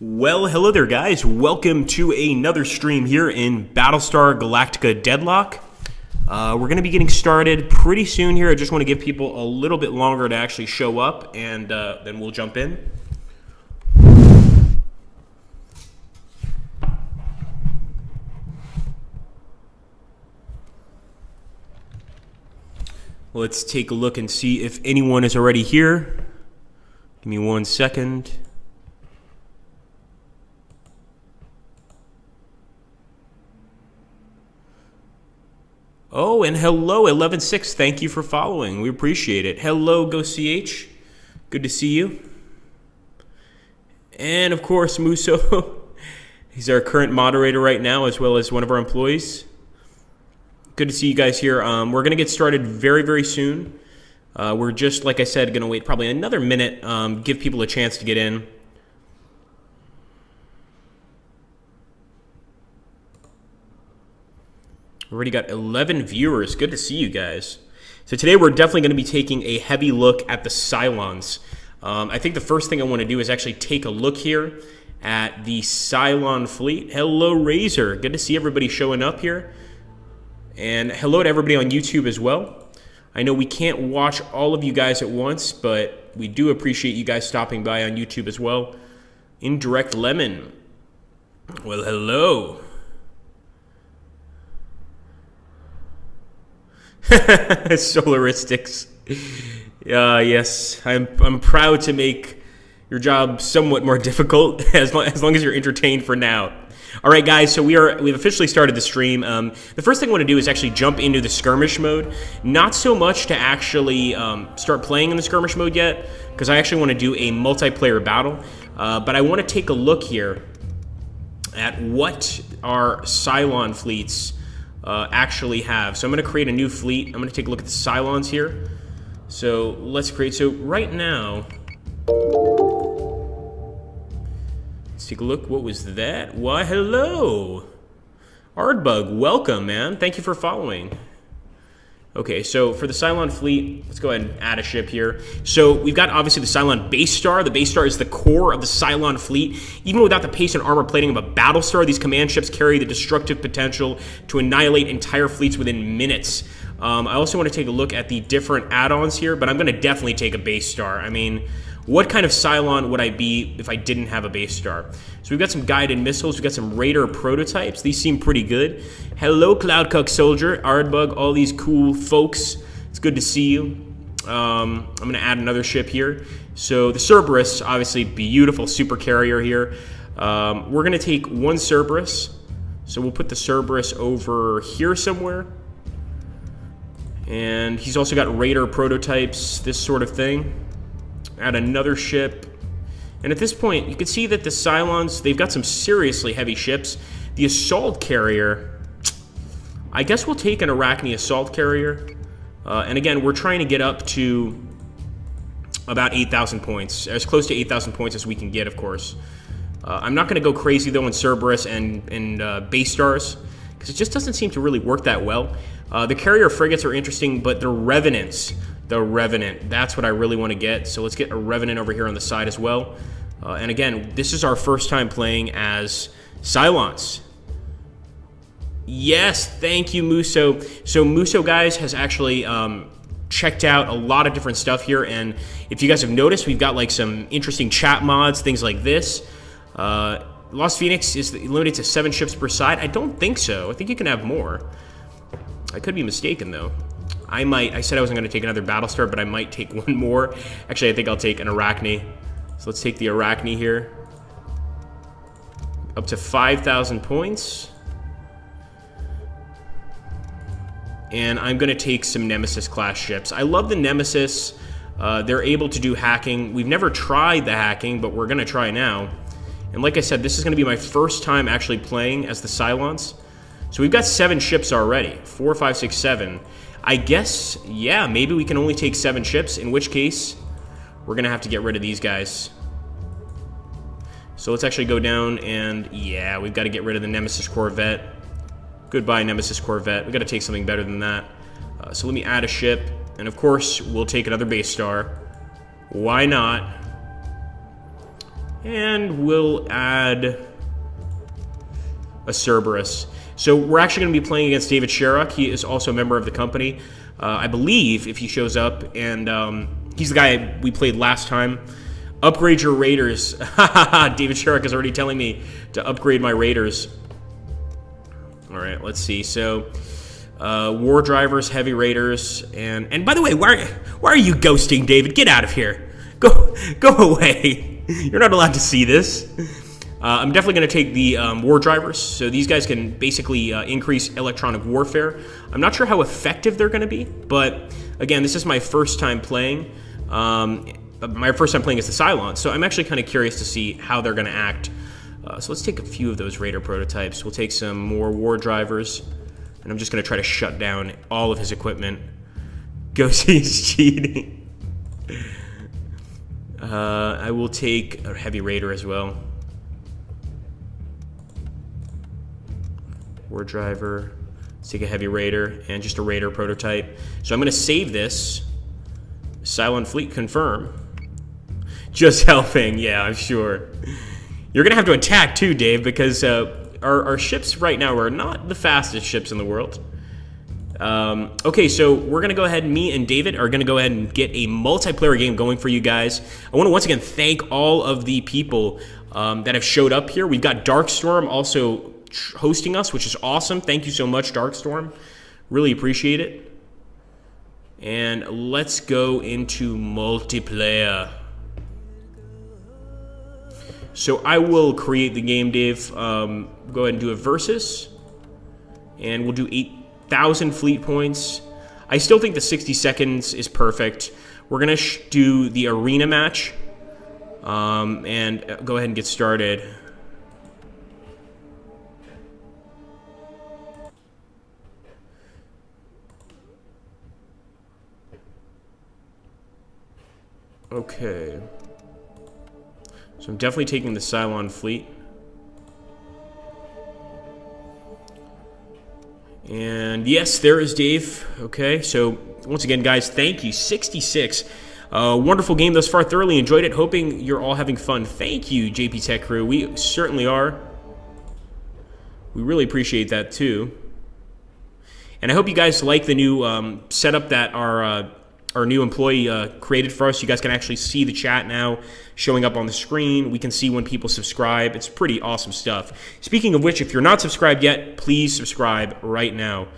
Well, hello there, guys. Welcome to another stream here in Battlestar Galactica Deadlock. We're going to be getting started pretty soon here. I just want to give people a little bit longer to actually show up, and then we'll jump in. Let's take a look and see if anyone is already here. Give me 1 second. Oh, and hello, 11.6. Thank you for following. We appreciate it. Hello, GoCH. Good to see you. And, of course, Muso. He's our current moderator right now, as well as one of our employees. Good to see you guys here. We're going to get started very, very soon. We're just, like I said, going to wait probably another minute, give people a chance to get in. Already got 11 viewers. Good to see you guys. So today we're definitely going to be taking a heavy look at the CYLONS. I think the first thing I want to do is actually take a look here at the Cylon fleet. Hello, Razor. Good to see everybody showing up here. And hello to everybody on YouTube as well. I know we can't watch all of you guys at once, but we do appreciate you guys stopping by on YouTube as well. Indirect Lemon. Well, hello. Solaristics. Yes, I'm proud to make your job somewhat more difficult as long as you're entertained for now. All right, guys. So we've officially started the stream. The first thing I want to do is actually jump into the skirmish mode. Not so much to actually start playing in the skirmish mode yet, because I actually want to do a multiplayer battle. But I want to take a look here at what our Cylon fleets actually have. So I'm going to create a new fleet. I'm going to take a look at the CYLONS here. So let's create. So right now, let's take a look. What was that? Why, hello. Ardbug, welcome, man. Thank you for following. Okay, so for the Cylon fleet, let's go ahead and add a ship here. So we've got obviously the Cylon base star. The base star is the core of the Cylon fleet. Even without the pace and armor plating of a Battlestar, these command ships carry the destructive potential to annihilate entire fleets within minutes. I also want to take a look at the different add-ons here, but I'm going to definitely take a base star. I mean, what kind of Cylon would I be if I didn't have a base star? So we've got some guided missiles. We've got some Raider prototypes. These seem pretty good. Hello, Cloudcuck Soldier, Ardbug, all these cool folks. It's good to see you. I'm going to add another ship here. So the Cerberus, obviously beautiful super carrier here. We're going to take one Cerberus. So we'll put the Cerberus over here somewhere. And he's also got Raider prototypes, this sort of thing. Add another ship. And at this point, you can see that the CYLONS, they've got some seriously heavy ships. The assault carrier, I guess we'll take an Arachne assault carrier. And again, we're trying to get up to about 8,000 points. As close to 8,000 points as we can get, of course. I'm not going to go crazy, though, in Cerberus and base stars, because it just doesn't seem to really work that well. The carrier frigates are interesting, but the Revenants... The Revenant, that's what I really want to get. So let's get a Revenant over here on the side as well. And again, this is our first time playing as CYLONS. Yes, thank you, Muso. So Muso, guys, has actually checked out a lot of different stuff here. And if you guys have noticed, we've got like some interesting chat mods, things like this. Lost Phoenix is limited to 7 ships per side. I don't think so. I think you can have more. I could be mistaken, though. I said I wasn't going to take another Battlestar, but I might take one more. Actually, I think I'll take an Arachne. So let's take the Arachne here. Up to 5,000 points. And I'm going to take some Nemesis-class ships. I love the Nemesis. They're able to do hacking. We've never tried the hacking, but we're going to try now. And like I said, this is going to be my first time actually playing as the CYLONS. So we've got 7 ships already. 4, 5, 6, 7. I guess, yeah, maybe we can only take 7 ships, in which case we're going to have to get rid of these guys. So let's actually go down and, yeah, we've got to get rid of the Nemesis Corvette. Goodbye, Nemesis Corvette. We've got to take something better than that. So let me add a ship, and of course, we'll take another base star. Why not? And we'll add a Cerberus. So we're actually going to be playing against David Sherrock. He is also a member of the company, I believe, if he shows up. And he's the guy we played last time. Upgrade your raiders. David Sherrock is already telling me to upgrade my raiders. All right, let's see. So war drivers, heavy raiders, and by the way, why are you ghosting, David? Get out of here. Go away. You're not allowed to see this. I'm definitely going to take the war drivers. So these guys can basically increase electronic warfare. I'm not sure how effective they're going to be, but again, this is my first time playing. My first time playing as the CYLONS, so I'm actually kind of curious to see how they're going to act. So let's take a few of those raider prototypes. We'll take some more war drivers, and I'm just going to try to shut down all of his equipment. Ghostie's cheating. I will take a heavy raider as well. War driver. Let's take a heavy raider and just a raider prototype. So I'm going to save this. Cylon fleet confirm. Just helping, yeah, I'm sure. You're going to have to attack too, Dave, because our ships right now are not the fastest ships in the world. Okay, so we're going to go ahead, me and David are going to go ahead and get a multiplayer game going for you guys. I want to once again thank all of the people that have showed up here. We've got Darkstorm also hosting us, which is awesome. Thank you so much, Darkstorm. Really appreciate it. And let's go into multiplayer. So I will create the game, Dave. Go ahead and do a versus. And we'll do 8,000 fleet points. I still think the 60 seconds is perfect. We're going to do the arena match. And go ahead and get started. Okay. So I'm definitely taking the Cylon fleet. And yes, there is Dave. Okay, so once again, guys, thank you. 66. Wonderful game thus far. Thoroughly enjoyed it. Hoping you're all having fun. Thank you, JP Tech Crew. We certainly are. We really appreciate that, too. And I hope you guys like the new setup that our new employee created for us. You guys can actually see the chat now showing up on the screen. We can see when people subscribe. It's pretty awesome stuff. Speaking of which, if you're not subscribed yet, please subscribe right now.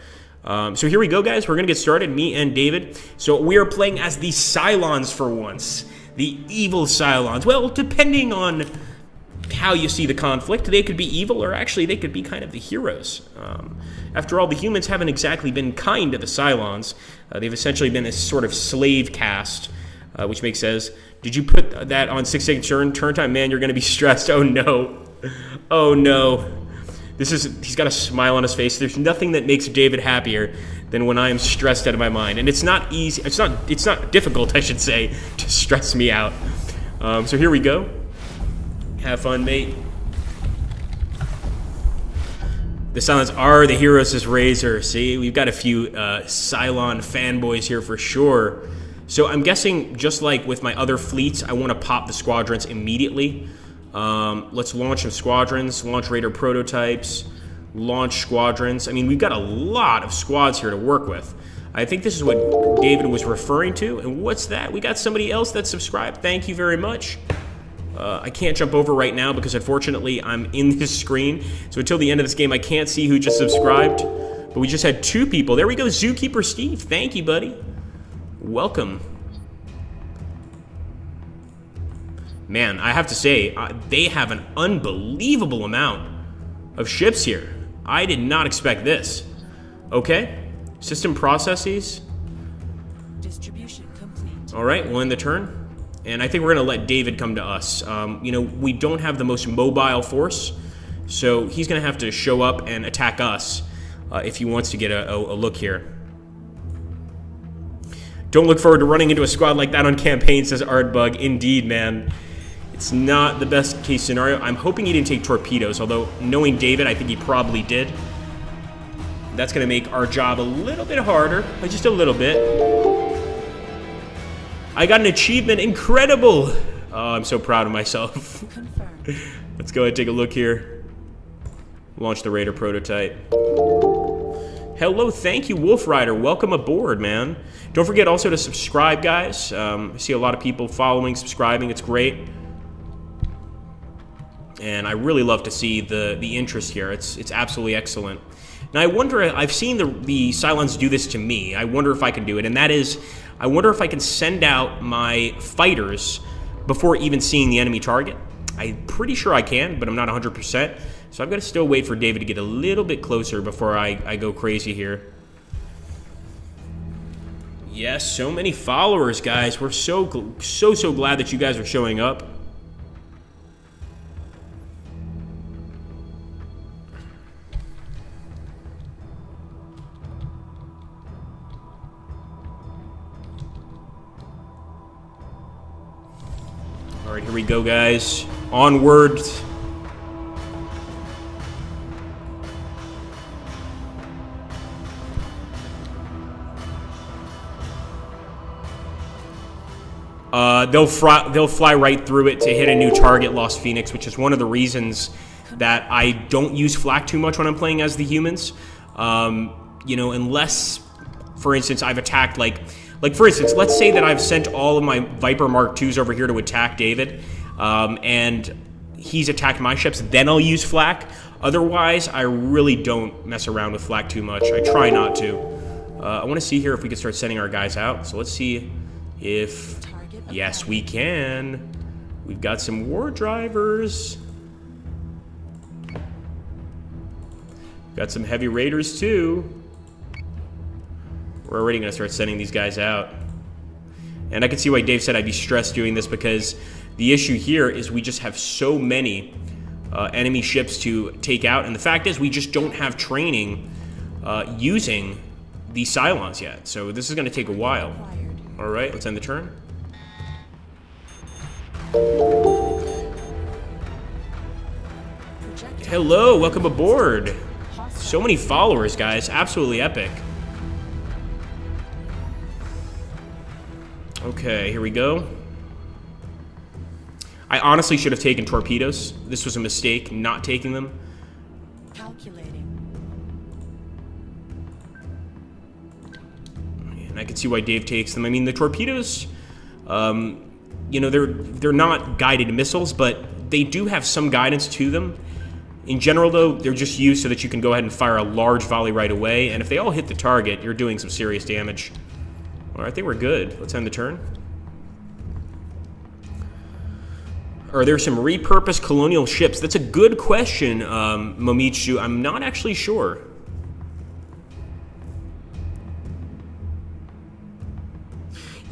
So here we go, guys. We're going to get started, me and David. So we are playing as the CYLONS for once. The evil CYLONS. Well, depending on how you see the conflict, they could be evil, or actually they could be kind of the heroes. After all, the humans haven't exactly been kind to the CYLONS. They've essentially been a sort of slave caste, which makes sense. Did you put that on 6-second turn time? Man, you're going to be stressed. Oh, no. Oh, no. He's got a smile on his face. There's nothing that makes David happier than when I am stressed out of my mind. And it's not easy. It's not difficult, I should say, to stress me out. So here we go. Have fun, mate. The CYLONS are the heroes as Razor. See, we've got a few Cylon fanboys here for sure. So I'm guessing, just like with my other fleets, I want to pop the squadrons immediately. Let's launch some squadrons, launch Raider prototypes, launch squadrons. I mean, we've got a lot of squads here to work with. I think this is what David was referring to. And what's that? We got somebody else that's subscribed. Thank you very much. I can't jump over right now because unfortunately I'm in this screen. So until the end of this game, I can't see who just subscribed. But we just had 2 people. There we go, Zookeeper Steve. Thank you, buddy. Welcome. Man, I have to say, they have an unbelievable amount of ships here. I did not expect this. Okay, system processes. Distribution complete. All right, we'll end the turn. And I think we're going to let David come to us. You know, we don't have the most mobile force, so he's going to have to show up and attack us if he wants to get a look here. Don't look forward to running into a squad like that on campaign, says Ardbug. Indeed, man. It's not the best case scenario. I'm hoping he didn't take torpedoes, although knowing David, I think he probably did. That's going to make our job a little bit harder, just a little bit. I got an achievement. Incredible. Oh, I'm so proud of myself. Confirmed. Let's go ahead and take a look here. Launch the Raider prototype. Hello, thank you, Wolf Rider. Welcome aboard, man. Don't forget also to subscribe, guys. I see a lot of people following, subscribing. It's great. And I really love to see the interest here. It's absolutely excellent. Now, I wonder, I've seen the CYLONS do this to me. I wonder if I can do it, and that is, I wonder if I can send out my fighters before even seeing the enemy target. I'm pretty sure I can, but I'm not 100%. So I've got to still wait for David to get a little bit closer before I go crazy here. Yes, so many followers, guys. We're so glad that you guys are showing up. All right, here we go, guys. Onward. They'll fly right through it to hit a new target, Lost Phoenix, which is one of the reasons that I don't use flak too much when I'm playing as the humans. You know, unless, for instance, I've attacked, like for instance, let's say that I've sent all of my Viper Mark IIs over here to attack David, and he's attacked my ships, then I'll use flak. Otherwise, I really don't mess around with flak too much. I try not to. I want to see here if we can start sending our guys out. So let's see if... Yes, we can. We've got some war drivers. Got some heavy raiders too. We're already going to start sending these guys out. And I can see why Dave said I'd be stressed doing this, because the issue here is we just have so many enemy ships to take out. And the fact is we just don't have training using the CYLONS yet. So this is going to take a while. All right, let's end the turn. Hello, welcome aboard. So many followers, guys. Absolutely epic. Okay, here we go. I honestly should have taken torpedoes. This was a mistake, not taking them. Calculating. And I can see why Dave takes them. I mean, the torpedoes, you know, they're not guided missiles, but they do have some guidance to them. In general, though, they're just used so that you can go ahead and fire a large volley right away, and if they all hit the target, you're doing some serious damage. All right, I think we're good. Let's end the turn. Are there some repurposed colonial ships? That's a good question, Momichu. I'm not actually sure.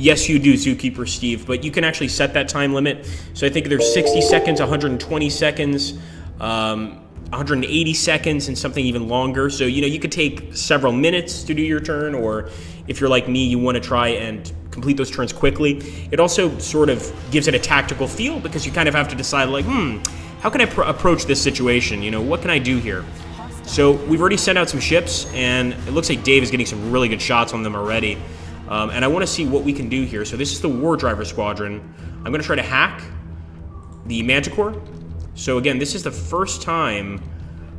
Yes, you do, Zookeeper Steve, but you can actually set that time limit. So I think there's 60 seconds, 120 seconds, 180 seconds, and something even longer. So, you know, you could take several minutes to do your turn, or if you're like me, you want to try and complete those turns quickly. It also sort of gives it a tactical feel, because you kind of have to decide, like, how can I approach this situation? You know, what can I do here? So we've already sent out some ships, and it looks like Dave is getting some really good shots on them already. And I want to see what we can do here. So this is the War Driver Squadron. I'm going to try to hack the Manticore. So again, this is the first time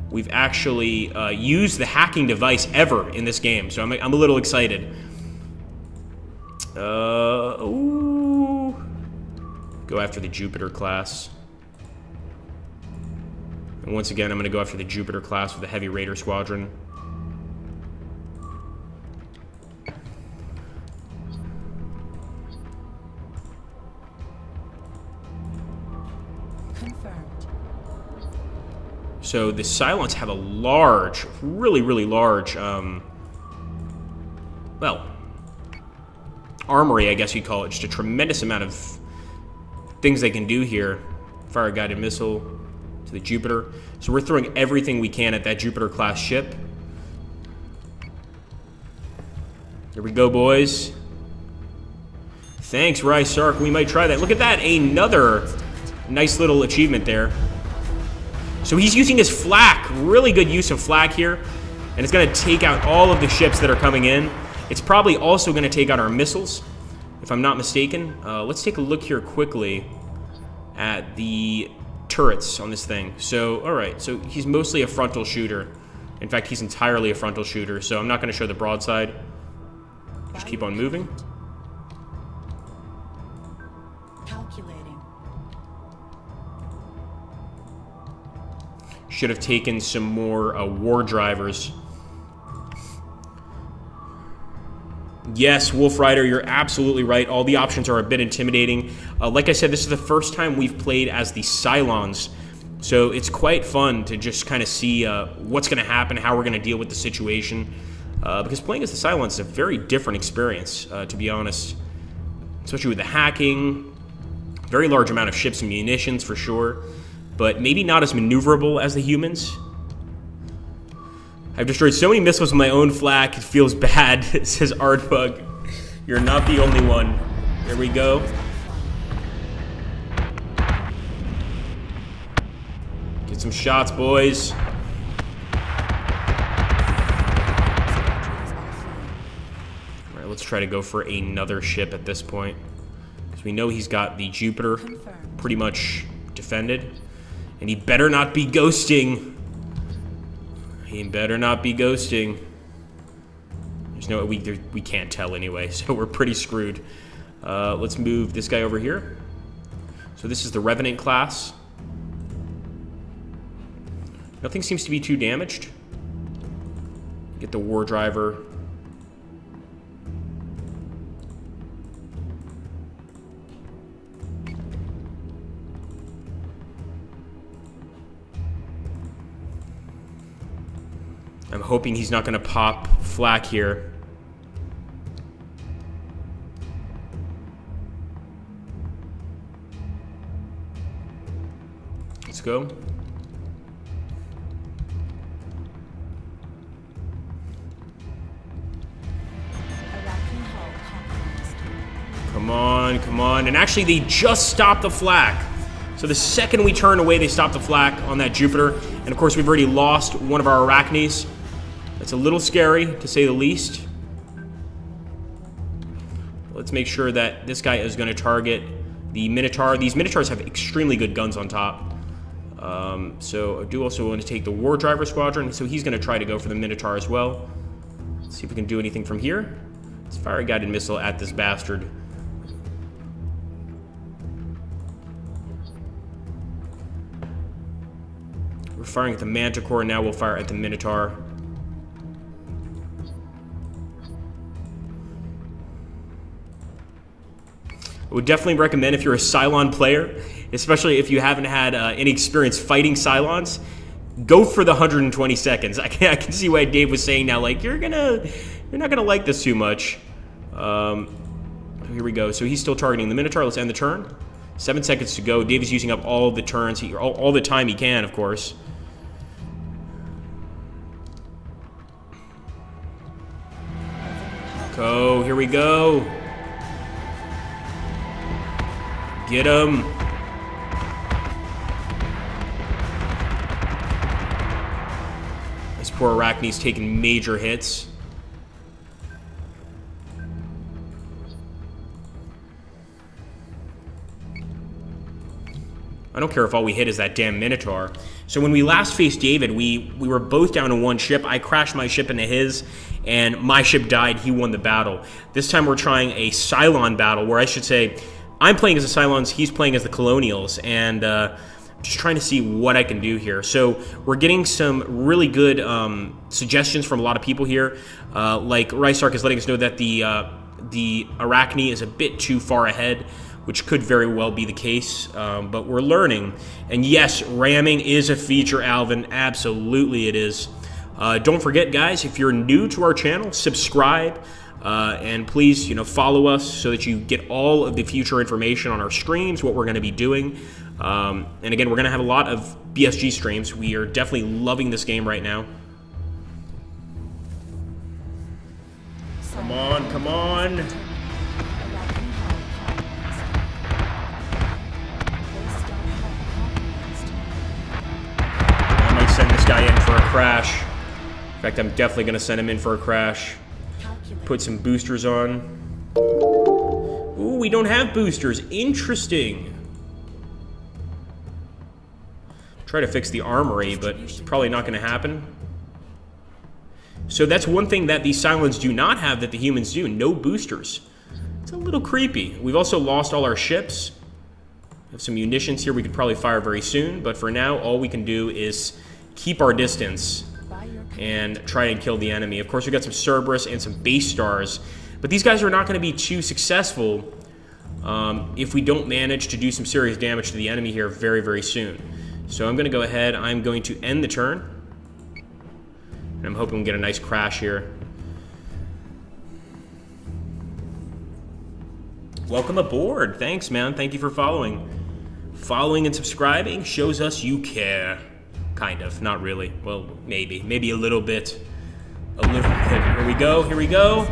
we've actually used the hacking device ever in this game. So I'm a little excited. Ooh. Go after the Jupiter class. And once again, I'm going to go after the Jupiter class with the Heavy Raider Squadron. So the CYLONS have a large, really, really large, well, armory, I guess you'd call it. Just a tremendous amount of things they can do here. Fire a guided missile to the Jupiter. So we're throwing everything we can at that Jupiter-class ship. Here we go, boys. Thanks, Rai Sark. We might try that. Look at that. Another nice little achievement there. So he's using his flak. Really good use of flak here. And it's going to take out all of the ships that are coming in. It's probably also going to take out our missiles, if I'm not mistaken. Let's take a look here quickly. at the turrets on this thing. So, alright, so he's mostly a frontal shooter. In fact, he's entirely a frontal shooter, so I'm not going to show the broadside. Just keep on moving. Calculating. Should have taken some more war drivers. Yes, Wolf Rider, you're absolutely right. All the options are a bit intimidating. Like I said, this is the first time we've played as the CYLONS, so it's quite fun to just kind of see what's going to happen, how we're going to deal with the situation. Because playing as the CYLONS is a very different experience, to be honest. Especially with the hacking, very large amount of ships and munitions for sure, but maybe not as maneuverable as the humans. I've destroyed so many missiles with my own flak, it feels bad, says Ardbug. You're not the only one. There we go. Get some shots, boys. Alright, let's try to go for another ship at this point. Because we know he's got the Jupiter pretty much defended. And he better not be ghosting. He better not be ghosting. There's no we can't tell anyway, so we're pretty screwed. Let's move this guy over here. So this is the Revenant class. Nothing seems to be too damaged. Get the War Driver. I'm hoping he's not going to pop flak here. Let's go. Come on, come on. And actually, they just stopped the flak. So the second we turn away, they stop the flak on that Jupiter. And of course, we've already lost one of our Arachnes. That's a little scary, to say the least. Let's make sure that this guy is going to target the Minotaur. These Minotaurs have extremely good guns on top. So I do also want to take the War Driver Squadron. So he's going to try to go for the Minotaur as well. Let's see if we can do anything from here. Let's fire a guided missile at this bastard. We're firing at the Manticore, now we'll fire at the Minotaur. I would definitely recommend, if you're a Cylon player, especially if you haven't had any experience fighting Cylons, go for the 120 seconds. I can see why Dave was saying now, like, you're not gonna like this too much. Here we go. So he's still targeting the Minotaur. Let's end the turn. 7 seconds to go. Dave is using up all the turns, all the time he can, of course. Go. Here we go. Get him. This poor Arachne's taking major hits. I don't care if all we hit is that damn Minotaur. So when we last faced David, we were both down to one ship. I crashed my ship into his, and my ship died. He won the battle. This time we're trying a Cylon battle, where I should say, I'm playing as the Cylons, he's playing as the Colonials, and just trying to see what I can do here. So we're getting some really good suggestions from a lot of people here. Like Rysark is letting us know that the Arachne is a bit too far ahead, which could very well be the case, but we're learning. And yes, ramming is a feature, Alvin. Absolutely it is. Don't forget, guys, if you're new to our channel, subscribe. And please, follow us so that you get all of the future information on our streams, what we're going to be doing. And again, we're going to have a lot of BSG streams. We are definitely loving this game right now. Come on, come on. I might send this guy in for a crash. In fact, I'm definitely going to send him in for a crash. Put some boosters on. Ooh, we don't have boosters. Interesting. Try to fix the armory, but it's probably not going to happen. So that's one thing that the Cylons do not have that the humans do. No boosters. It's a little creepy. We've also lost all our ships. We have some munitions here we could probably fire very soon, but for now, all we can do is keep our distance and try and kill the enemy. Of course, we've got some Cerberus and some base stars, but these guys are not going to be too successful if we don't manage to do some serious damage to the enemy here very, very soon. So I'm going to go ahead. I'm going to end the turn. And I'm hoping we get a nice crash here. Welcome aboard. Thanks, man. Thank you for following. Following and subscribing shows us you care. Kind of. Not really. Well, maybe. Maybe a little bit. A little bit. Here we go. Here we go.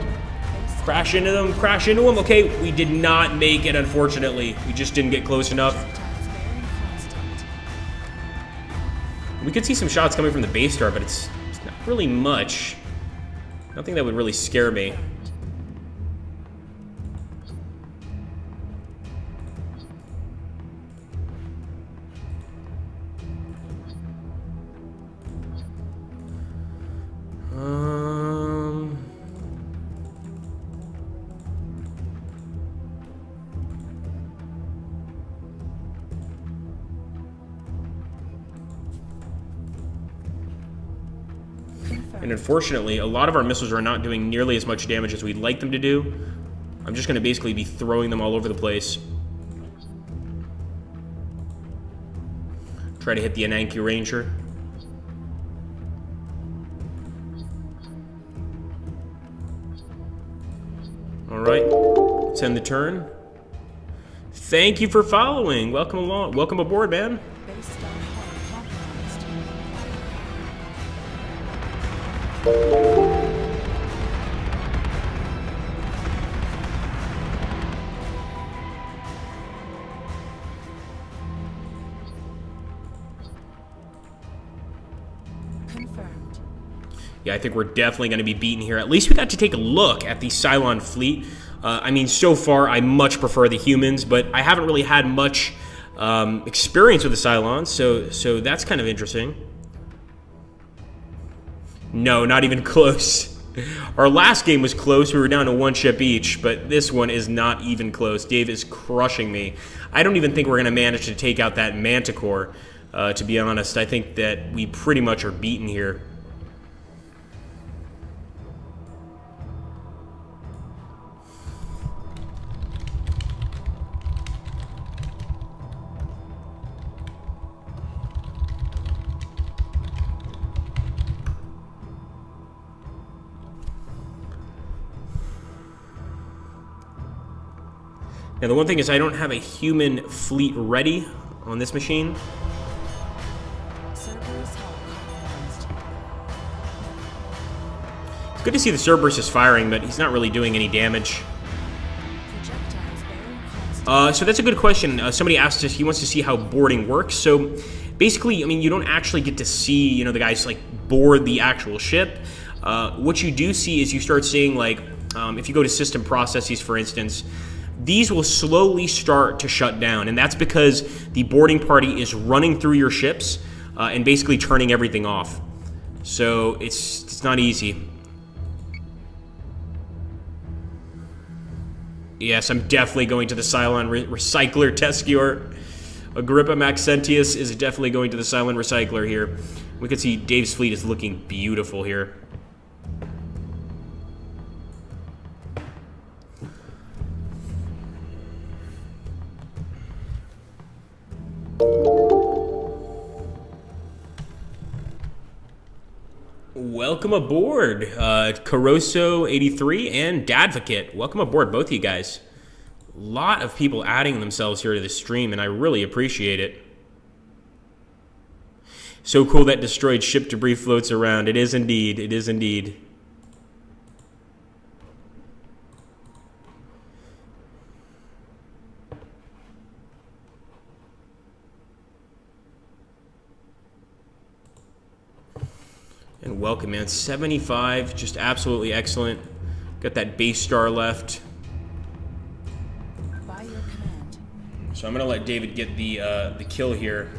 Crash into them. Crash into them. Okay, we did not make it, unfortunately. We just didn't get close enough. We could see some shots coming from the base star, but it's not really much. Nothing that would really scare me. And unfortunately, a lot of our missiles are not doing nearly as much damage as we'd like them to do. I'm just going to basically be throwing them all over the place. Try to hit the Ananke Ranger. Alright, let's end the turn. Thank you for following. Welcome along. Welcome aboard, man. Confirmed. Yeah, I think we're definitely going to be beaten here. At least we got to take a look at the Cylon fleet. I mean, so far, I much prefer the humans, but I haven't really had much experience with the Cylons, so that's kind of interesting. No, not even close. Our last game was close. We were down to one ship each, but this one is not even close. Dave is crushing me. I don't even think we're going to manage to take out that Manticore, to be honest. I think that we pretty much are beaten here. Now, the one thing is I don't have a human fleet ready on this machine. It's good to see the Cerberus is firing, but he's not really doing any damage. So that's a good question. Somebody asked us, he wants to see how boarding works. So basically, I mean, you don't actually get to see, you know, the guys like board the actual ship. What you do see is you start seeing, like, if you go to system processes, for instance, these will slowly start to shut down, and that's because the boarding party is running through your ships and basically turning everything off. So it's not easy. Yes, I'm definitely going to the Cylon Recycler Tescure. Agrippa Maxentius is definitely going to the Cylon Recycler here. We can see Dave's fleet is looking beautiful here. Welcome aboard, Caroso83 and Dadvocate. Welcome aboard, both of you guys. A lot of people adding themselves here to the stream, and I really appreciate it. So cool that destroyed ship debris floats around. It is indeed. It is indeed. And welcome, man. 75, just absolutely excellent. Got that base star left. By your command. So I'm gonna let David get the kill here.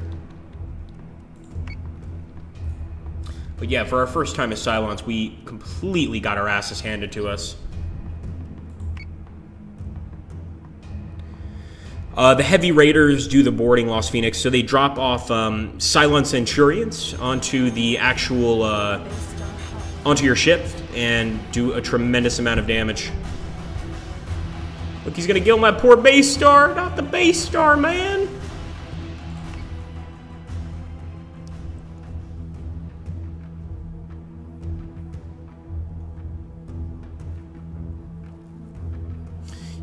But yeah, for our first time as Cylons, we completely got our asses handed to us. The heavy raiders do the boarding, Lost Phoenix, so they drop off Cylon Centurions onto the actual, onto your ship and do a tremendous amount of damage. Look, he's gonna kill my poor base star, not the base star, man.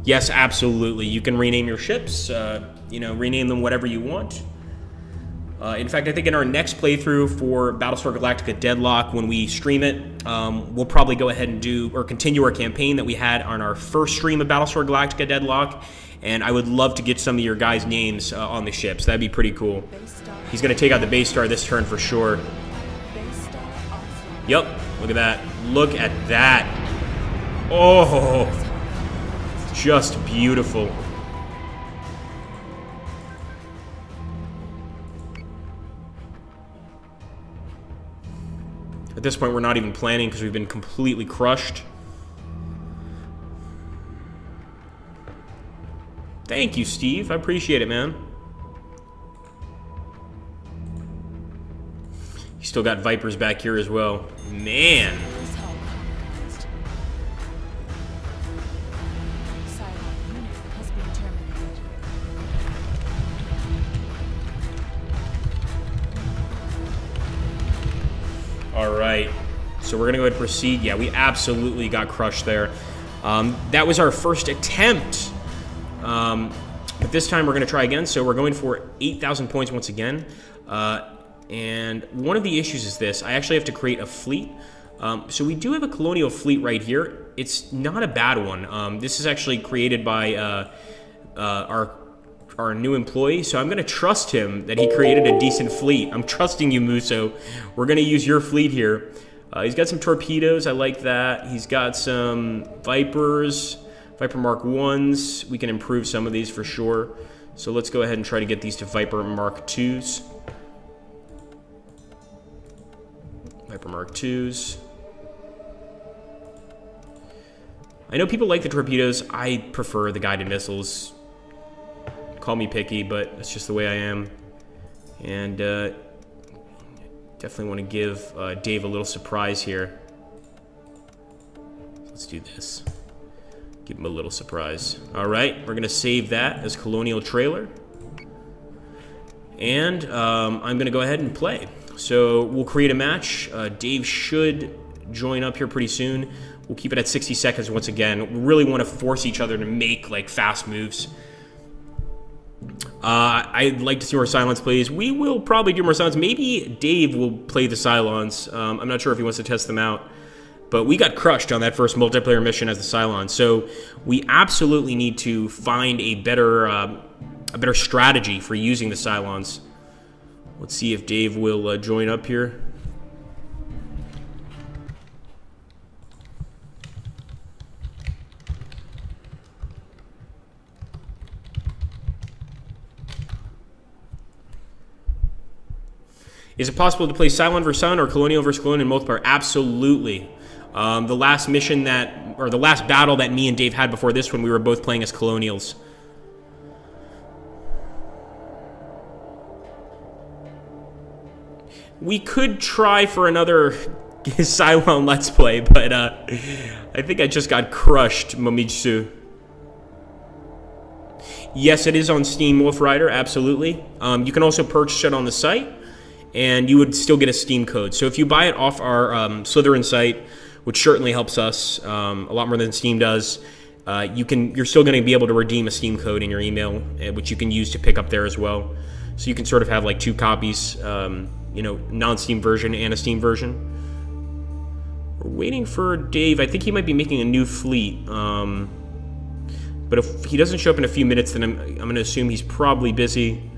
Yes, absolutely. You can rename your ships, you know, rename them whatever you want. In fact, I think in our next playthrough for Battlestar Galactica Deadlock, when we stream it, we'll probably go ahead and do, or continue our campaign that we had on our first stream of Battlestar Galactica Deadlock, and I would love to get some of your guys' names on the ships. That'd be pretty cool. He's going to take out the base star this turn for sure. Yep, look at that. Look at that. Oh, just beautiful. At this point, we're not even planning because we've been completely crushed. Thank you, Steve. I appreciate it, man. You still got Vipers back here as well. Man. Alright, so we're going to go ahead and proceed. Yeah, we absolutely got crushed there. That was our first attempt. But this time we're going to try again. So we're going for 8,000 points once again. And one of the issues is this. I actually have to create a fleet. So we do have a colonial fleet right here. It's not a bad one. This is actually created by our new employee, so I'm going to trust him that he created a decent fleet. I'm trusting you, Muso. We're going to use your fleet here. He's got some torpedoes. I like that. He's got some Vipers, Viper Mark 1s. We can improve some of these for sure. So let's go ahead and try to get these to Viper Mark 2s. Viper Mark 2s. I know people like the torpedoes. I prefer the guided missiles. Call me picky, but that's just the way I am. And definitely want to give Dave a little surprise here. Let's do this. Give him a little surprise. All right, we're going to save that as Colonial Trailer. And I'm going to go ahead and play. So we'll create a match. Dave should join up here pretty soon. We'll keep it at 60 seconds once again. We really want to force each other to make like fast moves. I'd like to see more Cylons plays. We will probably do more Cylons. Maybe Dave will play the Cylons. I'm not sure if he wants to test them out. But we got crushed on that first multiplayer mission as the Cylons. So we absolutely need to find a better strategy for using the Cylons. Let's see if Dave will join up here. Is it possible to play Cylon vs. Cylon or Colonial vs. Colonial in multiplayer? Absolutely. The last mission that, or the last battle that me and Dave had before this one, we were both playing as Colonials. We could try for another Cylon Let's Play, but I think I just got crushed, Momitsu. Yes, it is on Steam Wolf Rider, absolutely. You can also purchase it on the site, and you would still get a Steam code. So if you buy it off our Slytherin site, which certainly helps us a lot more than Steam does, you're still going to be able to redeem a Steam code in your email, which you can use to pick up there as well. So you can sort of have like two copies, you know, non-Steam version and a Steam version. We're waiting for Dave. I think he might be making a new fleet. But if he doesn't show up in a few minutes, then I'm going to assume he's probably busy.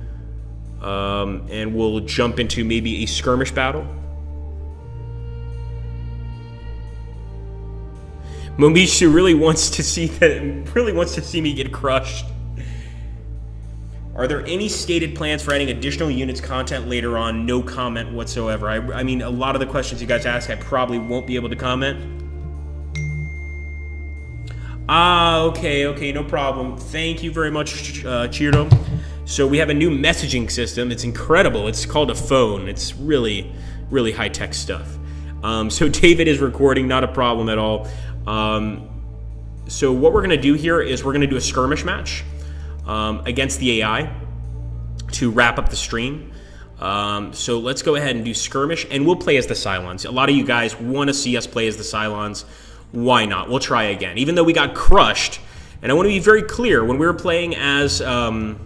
And we'll jump into maybe a skirmish battle. Momishu really wants to see me get crushed. Are there any stated plans for adding additional units content later on? No comment whatsoever. I mean, a lot of the questions you guys ask, I probably won't be able to comment. Okay, no problem. Thank you very much, Chiro. So we have a new messaging system. It's incredible. It's called a phone. It's really, really high-tech stuff. So David is recording, not a problem at all. So what we're going to do here is we're going to do a skirmish match against the AI to wrap up the stream. So let's go ahead and do skirmish, and we'll play as the CYLONS. A lot of you guys want to see us play as the CYLONS. Why not? We'll try again. Even though we got crushed, and I want to be very clear, when we were playing as the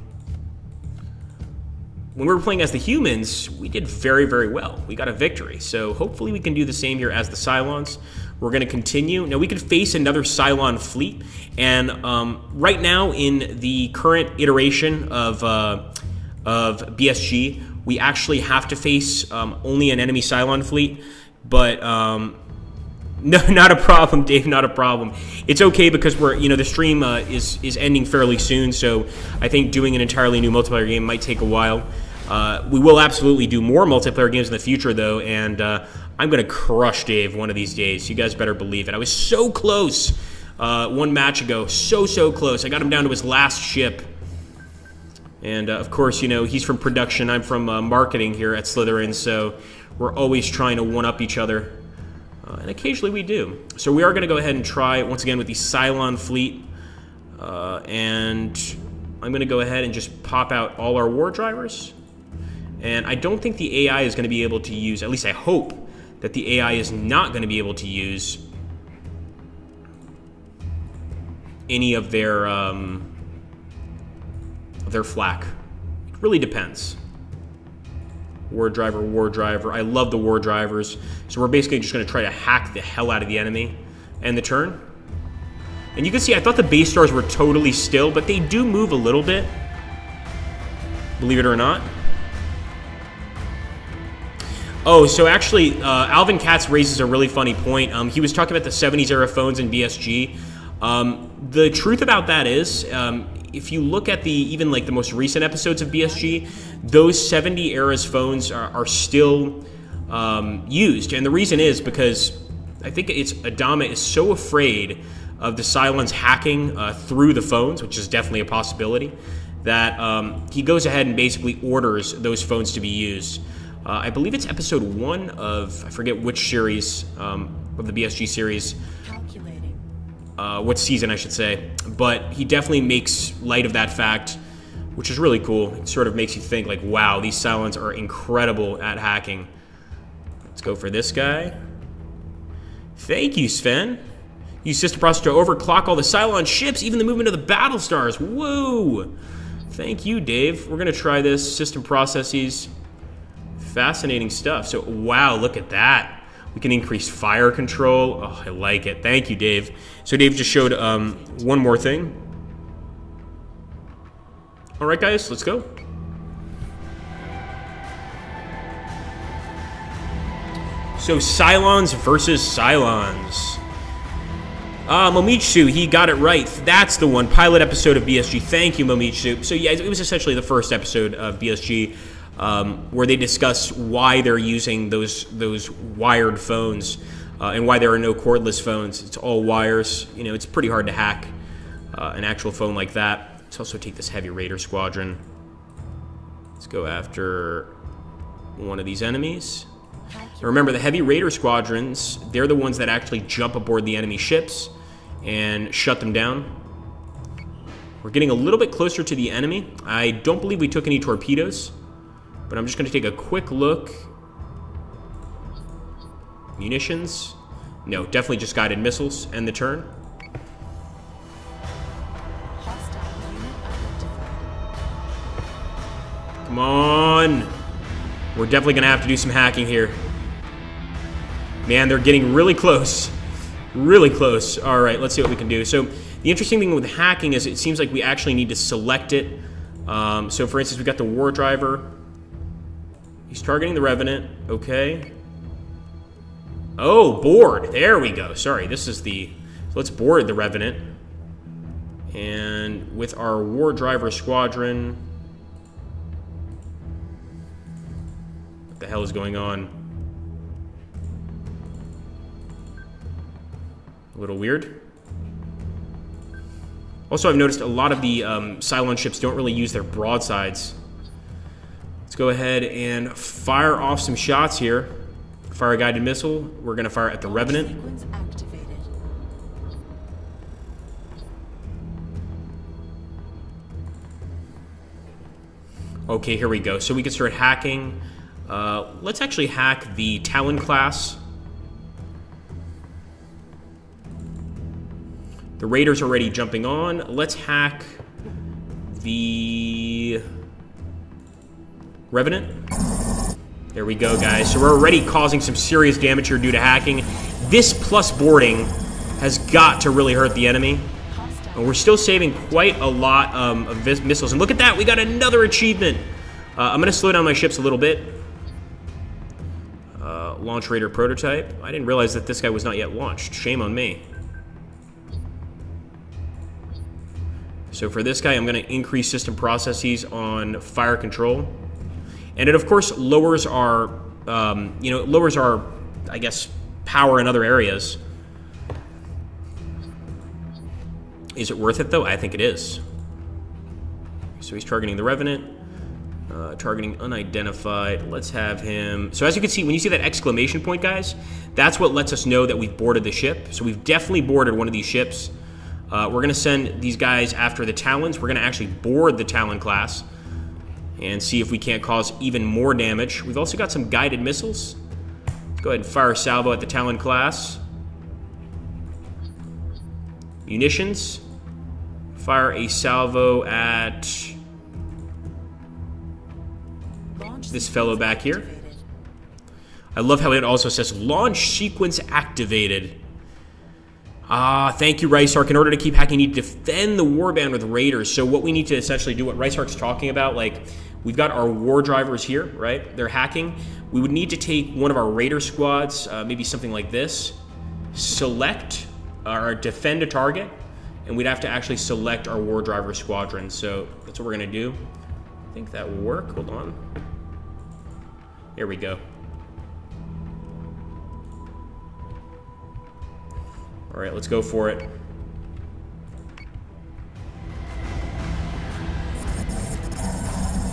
humans, we did very, very well. We got a victory. So hopefully we can do the same here as the CYLONS. We're going to continue. Now we could face another Cylon fleet, and right now in the current iteration of BSG, we actually have to face only an enemy Cylon fleet, but no, not a problem, Dave. Not a problem. It's okay because we're, the stream is ending fairly soon, so I think doing an entirely new multiplayer game might take a while. We will absolutely do more multiplayer games in the future, though, and I'm gonna crush Dave one of these days. You guys better believe it. I was so close one match ago, so close. I got him down to his last ship, and of course, he's from production. I'm from marketing here at Slytherin, so we're always trying to one-up each other. And occasionally we do. So we are going to go ahead and try once again with the Cylon fleet. And I'm going to go ahead and just pop out all our war drivers. And I don't think the AI is going to be able to use, at least I hope, that the AI is not going to be able to use any of their flak. It really depends. War driver. I love the war drivers. So we're basically just going to try to hack the hell out of the enemy. And the turn. And you can see I thought the base stars were totally still, but they do move a little bit. Believe it or not. Oh, so actually, Alvin Katz raises a really funny point. He was talking about the 70s era phones in BSG. The truth about that is, if you look at even the most recent episodes of BSG, those 70 eras phones are still used, and the reason is because I think Adama is so afraid of the CYLONS hacking through the phones, which is definitely a possibility, that he goes ahead and basically orders those phones to be used. I believe it's episode 1 of, I forget which series of the BSG series. What season, I should say. But he definitely makes light of that fact, which is really cool. It sort of makes you think, wow, these CYLONS are incredible at hacking. Let's go for this guy. Thank you, Sven. Use system processor to overclock all the CYLON ships, even the movement of the Battlestars. Whoa! Thank you, Dave. We're going to try this. System processes. Fascinating stuff. So, wow, look at that. We can increase fire control. Oh, I like it. Thank you, Dave. So Dave just showed one more thing. All right, guys, let's go. So CYLONS versus CYLONS. Momitsu, he got it right. That's the one. Pilot episode of BSG. Thank you, Momitsu. So yeah, it was essentially the first episode of BSG. Where they discuss why they're using those wired phones and why there are no cordless phones. It's all wires. It's pretty hard to hack an actual phone like that. Let's also take this heavy raider squadron. Let's go after one of these enemies. Now remember, the heavy raider squadrons, they're the ones that actually jump aboard the enemy ships and shut them down. We're getting a little bit closer to the enemy. I don't believe we took any torpedoes. But I'm just going to take a quick look. Munitions. No, definitely just guided missiles. End the turn. Come on. We're definitely going to have to do some hacking here. Man, they're getting really close. Really close. All right, let's see what we can do. So the interesting thing with hacking is it seems like we actually need to select it. So for instance, we got the war driver. He's targeting the Revenant. Okay. Oh, board. There we go. Sorry, this is the... So let's board the Revenant. And with our war driver squadron... the hell is going on? A little weird. Also, I've noticed a lot of the Cylon ships don't really use their broadsides. Let's go ahead and fire off some shots here. Fire a guided missile. We're going to fire at the Revenant. Sequence activated. Okay, here we go. So we can start hacking. Let's actually hack the Talon class. The Raiders are already jumping on. Let's hack the Revenant. There we go, guys. So we're already causing some serious damage here due to hacking. This plus boarding has got to really hurt the enemy. And we're still saving quite a lot of missiles. And look at that, we got another achievement. I'm going to slow down my ships a little bit. Launch Raider prototype. I didn't realize that this guy was not yet launched. Shame on me. So for this guy, I'm going to increase system processes on fire control. And it, of course, lowers our, I guess, power in other areas. Is it worth it, though? I think it is. So he's targeting the Revenant. Targeting unidentified. Let's have him... So as you can see, when you see that exclamation point, guys, that's what lets us know that we've boarded the ship. So we've definitely boarded one of these ships. We're going to send these guys after the Talons. We're going to actually board the Talon class and see if we can't cause even more damage. We've also got some guided missiles. Let's go ahead and fire a salvo at the Talon class. Munitions. Fire a salvo at this fellow back here. I love how it also says launch sequence activated. Thank you, Riceark. In order to keep hacking, you need to defend the warband with raiders. So what we need to essentially do, what Riceark's talking about, like, we've got our war drivers here, right? They're hacking. We would need to take one of our raider squads, maybe something like this, select or defend a target, and we'd have to actually select our war driver squadron. So that's what we're going to do. I think that will work. Hold on. Here we go. All right, let's go for it.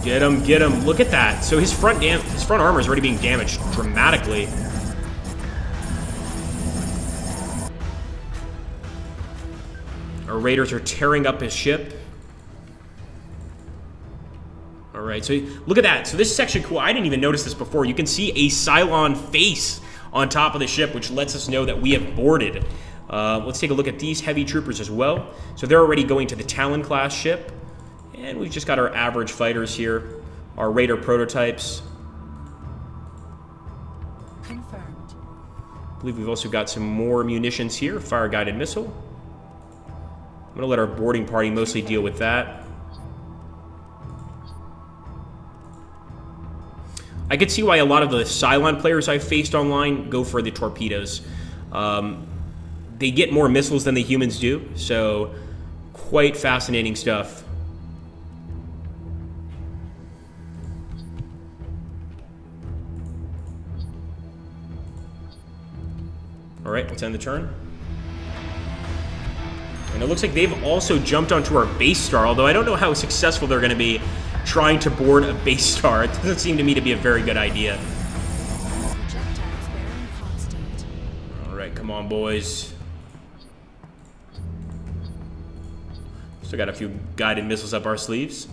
Get him, get him. Look at that. So his front armor is already being damaged dramatically. Our raiders are tearing up his ship. All right, so look at that. So this is actually cool. I didn't even notice this before. You can see a Cylon face on top of the ship, which lets us know that we have boarded. Let's take a look at these heavy troopers as well. So they're already going to the Talon class ship. And we've just got our average fighters here, our Raider prototypes. Confirmed. I believe we've also got some more munitions here, fire-guided missile. I'm going to let our boarding party mostly deal with that. I could see why a lot of the Cylon players I've faced online go for the torpedoes. They get more missiles than the humans do, so quite fascinating stuff. All right, let's end the turn. And it looks like they've also jumped onto our base star, although I don't know how successful they're going to be trying to board a base star. It doesn't seem to me to be a very good idea. Projectiles bearing constant. All right, come on, boys. Still got a few guided missiles up our sleeves.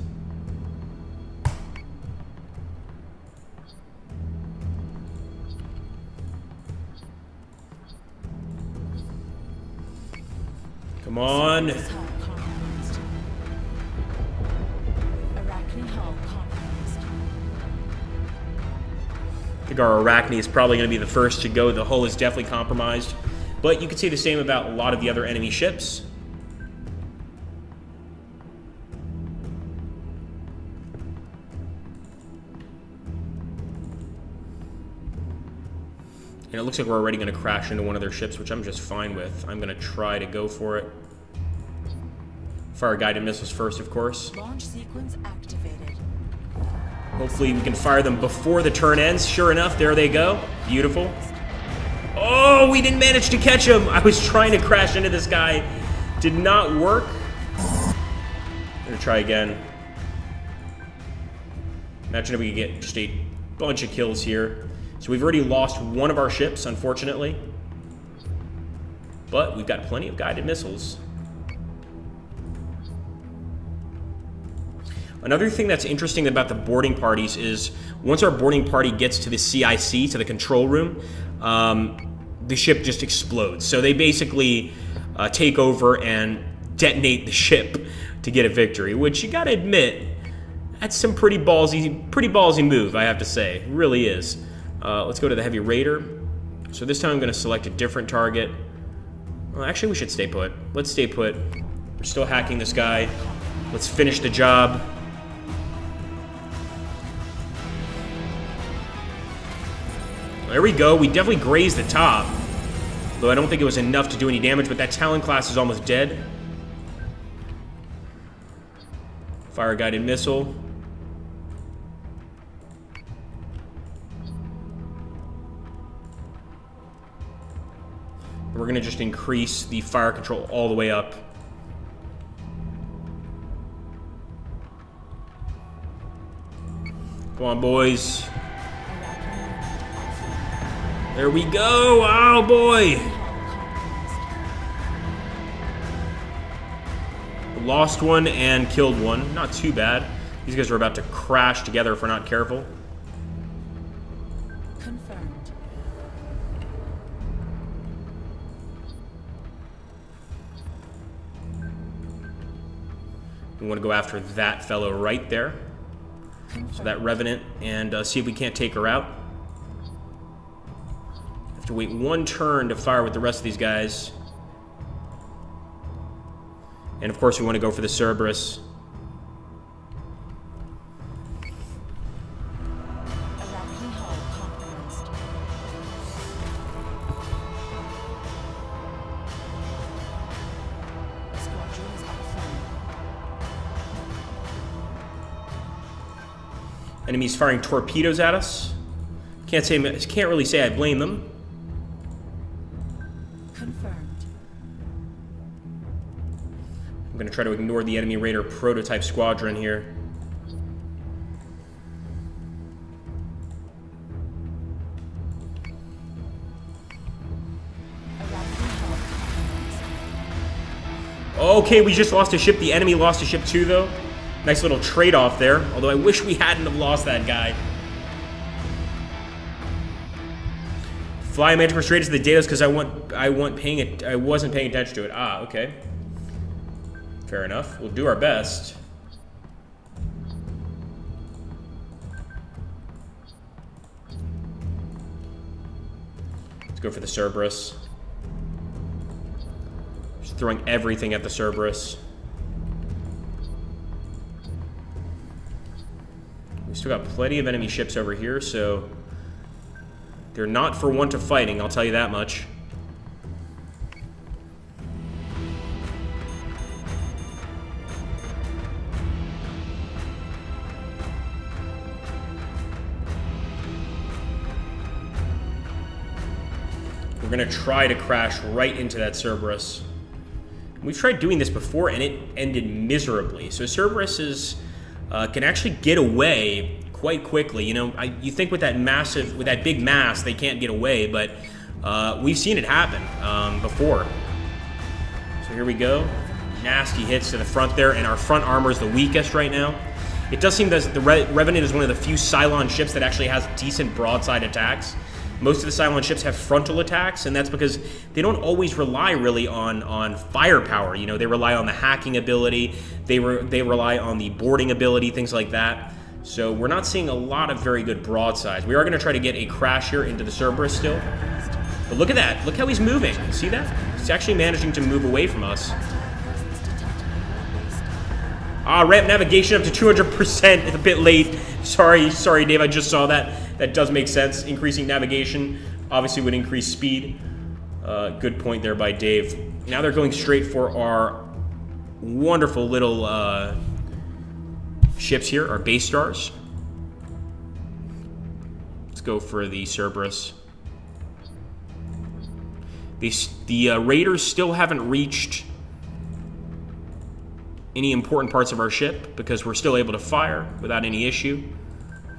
Come on. Hull compromised. Arachne hull compromised. I think our Arachne is probably going to be the first to go. The hull is definitely compromised. But you could say the same about a lot of the other enemy ships. And it looks like we're already going to crash into one of their ships, which I'm just fine with. I'm going to try to go for it. Fire guided missiles first, of course. Launch sequence activated. Hopefully we can fire them before the turn ends. Sure enough, there they go. Beautiful. Oh, we didn't manage to catch him. I was trying to crash into this guy. Did not work. I'm gonna try again. Imagine if we could get just a bunch of kills here. So we've already lost one of our ships, unfortunately. But we've got plenty of guided missiles. Another thing that's interesting about the boarding parties is once our boarding party gets to the CIC, to the control room, the ship just explodes. So they basically take over and detonate the ship to get a victory, which you gotta admit, that's some pretty ballsy move, I have to say. It really is. Let's go to the Heavy Raider. So this time I'm gonna select a different target. Well, actually we should stay put. Let's stay put. We're still hacking this guy. Let's finish the job. There we go. We definitely grazed the top. Though I don't think it was enough to do any damage, but that Talon class is almost dead. Fire guided missile. We're going to just increase the fire control all the way up. Come on, boys. There we go. Oh, boy. Lost one and killed one. Not too bad. These guys are about to crash together if we're not careful. Confirmed. We want to go after that fellow right there. So that Revenant, and see if we can't take her out. Have to wait one turn to fire with the rest of these guys. And of course we want to go for the Cerberus. Iraqi hull compromised. Squadron is up front. Enemies firing torpedoes at us. Can't really say I blame them. Confirmed. I'm going to try to ignore the enemy raider prototype squadron here. Okay, we just lost a ship. The enemy lost a ship too, though. Nice little trade-off there. Although I wish we hadn't have lost that guy. Fly Manticore straight to the data because I wasn't paying attention to it. Ah, okay. Fair enough. We'll do our best. Let's go for the Cerberus. Just throwing everything at the Cerberus. We still got plenty of enemy ships over here, so they're not for want of fighting, I'll tell you that much. We're gonna try to crash right into that Cerberus. We've tried doing this before and it ended miserably. So Cerberus can actually get away quite quickly. You know, you think with that big mass, they can't get away, but we've seen it happen before. So here we go. Nasty hits to the front there, and our front armor is the weakest right now. It does seem that the Revenant is one of the few Cylon ships that actually has decent broadside attacks. Most of the Cylon ships have frontal attacks, and that's because they don't always rely really on firepower. You know, they rely on the hacking ability, they rely on the boarding ability, things like that. So we're not seeing a lot of very good broadsides. We are going to try to get a crash here into the Cerberus still. But look at that. Look how he's moving. See that? He's actually managing to move away from us. Ramp navigation up to 200%. It's a bit late. Sorry, Dave. I just saw that. That does make sense. Increasing navigation obviously would increase speed. Good point there by Dave. Now they're going straight for our wonderful little ships here, our base stars. go for the Cerberus. The Raiders still haven't reached any important parts of our ship because we're still able to fire without any issue.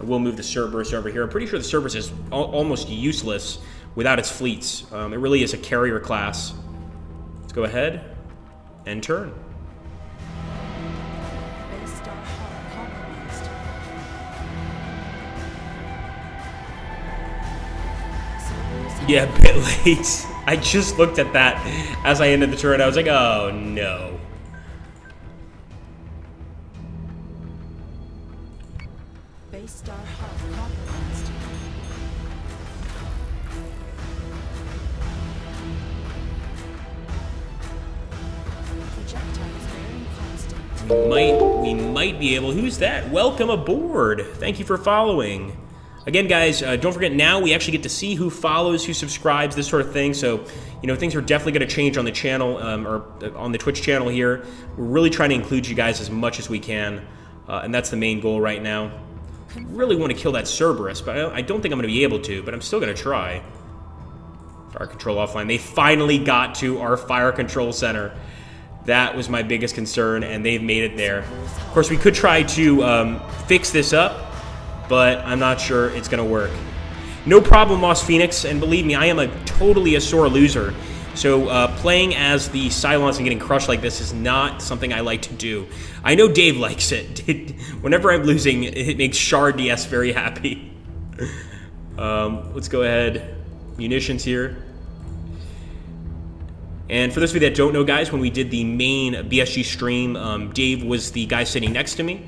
We'll move the Cerberus over here. I'm pretty sure the Cerberus is almost useless without its fleets. It really is a carrier class. Let's go ahead and turn. Base star hull compromised. Servers Yeah, a bit late. I just looked at that as I ended the turn. I was like, oh no. Base star hull compromised. Projectiles bearing constant. We might be able. Who's that? Welcome aboard. Thank you for following. Again, guys, don't forget now we actually get to see who follows, who subscribes, this sort of thing. So, you know, things are definitely going to change on the channel or on the Twitch channel here. We're really trying to include you guys as much as we can, and that's the main goal right now. I really want to kill that Cerberus, but I don't think I'm going to be able to, but I'm still going to try. Fire control offline. They finally got to our fire control center. That was my biggest concern, and they've made it there. Of course, we could try to fix this up, but I'm not sure it's going to work. No problem, Lost Phoenix, and believe me, I am totally a sore loser. So playing as the CYLONS and getting crushed like this is not something I like to do. I know Dave likes it. Whenever I'm losing, it makes Shard DS very happy. Let's go ahead. Munitions here. And for those of you that don't know, guys, when we did the main BSG stream, Dave was the guy sitting next to me.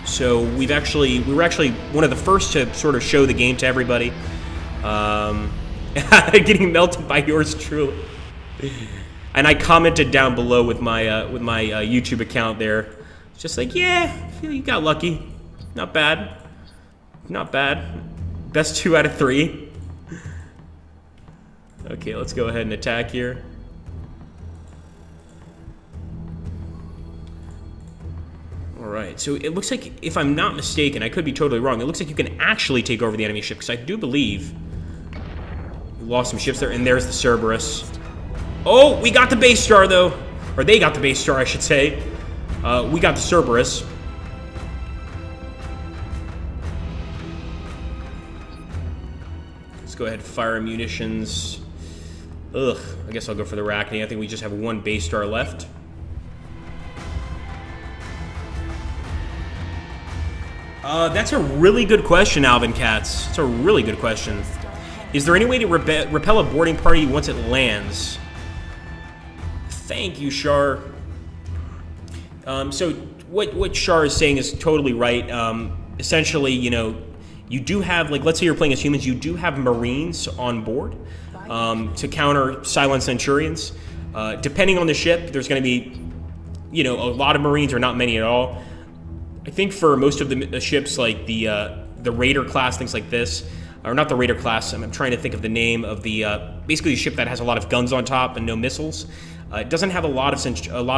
So we were actually one of the first to sort of show the game to everybody. Getting melted by yours truly. And I commented down below with my YouTube account there. It's just like, yeah, you got lucky. Not bad. Not bad. Best 2 out of 3. Okay, let's go ahead and attack here. Alright, so it looks like, if I'm not mistaken, I could be totally wrong, it looks like you can actually take over the enemy ship, because I do believe we lost some ships there, and there's the Cerberus. Oh, we got the base star, though. Or they got the base star, I should say. We got the Cerberus. Let's go ahead and fire munitions. Ugh, I guess I'll go for the Arachne. I think we just have 1 base star left. That's a really good question, Alvin Katz. It's a really good question. Is there any way to repel a boarding party once it lands? Thank you, Shar. So what Shar is saying is totally right. Essentially, you know, you do have, like, let's say you're playing as humans, you do have Marines on board to counter CYLONS Centurions. Depending on the ship, there's going to be, you know, a lot of Marines or not many at all. I think for most of the ships, like the Raider class, things like this, or not the Raider class, I'm trying to think of the name of the, basically a ship that has a lot of guns on top and no missiles. It doesn't have a lot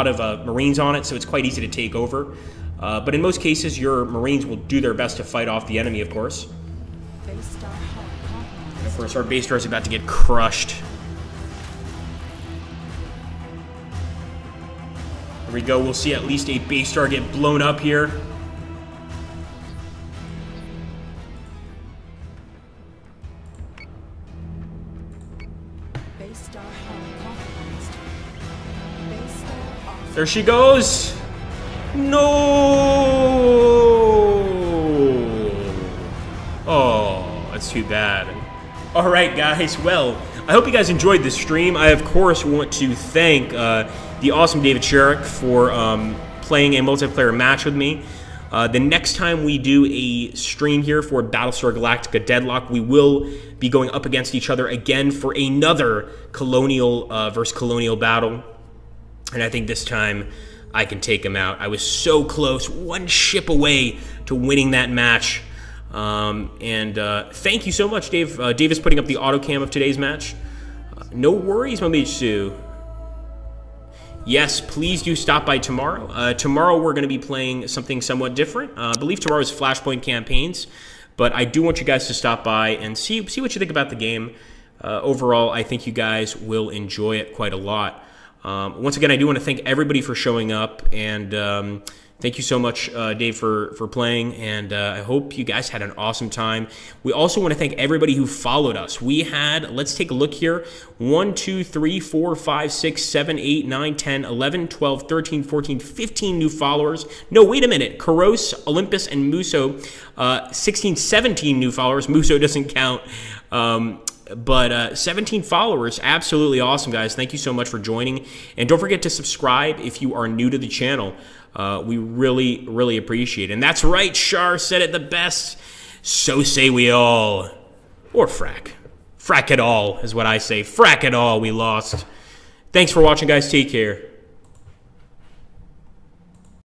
of Marines on it, so it's quite easy to take over. But in most cases, your Marines will do their best to fight off the enemy, of course. And of course, our base star is about to get crushed. Here we go. We'll see at least a base star get blown up here. There she goes. No. Oh, that's too bad. All right, guys. Well, I hope you guys enjoyed this stream. I, of course, want to thank the awesome David Sherrick for playing a multiplayer match with me. The next time we do a stream here for Battlestar Galactica Deadlock, we will be going up against each other again for another colonial versus colonial battle. And I think this time I can take him out. I was so close, 1 ship away to winning that match. Thank you so much, Dave. Dave is putting up the auto cam of today's match. No worries, Mamitsu. Yes, please do stop by tomorrow. Tomorrow we're going to be playing something somewhat different. I believe tomorrow is Flashpoint Campaigns. But I do want you guys to stop by and see what you think about the game. Overall, I think you guys will enjoy it quite a lot. Once again, I do want to thank everybody for showing up, and thank you so much, Dave, for playing, and I hope you guys had an awesome time. We also want to thank everybody who followed us. We had, let's take a look here, 1, 2, 3, 4, 5, 6, 7, 8, 9, 10, 11, 12, 13, 14, 15 new followers. No, wait a minute. Karos, Olympus, and Muso, 16, 17 new followers. Muso doesn't count. But 17 followers, absolutely awesome, guys. Thank you so much for joining. And don't forget to subscribe if you are new to the channel. We really, really appreciate it. And that's right, Shar said it the best. So say we all. Or frack. Frack it all is what I say. Frack it all, we lost. Thanks for watching, guys. Take care.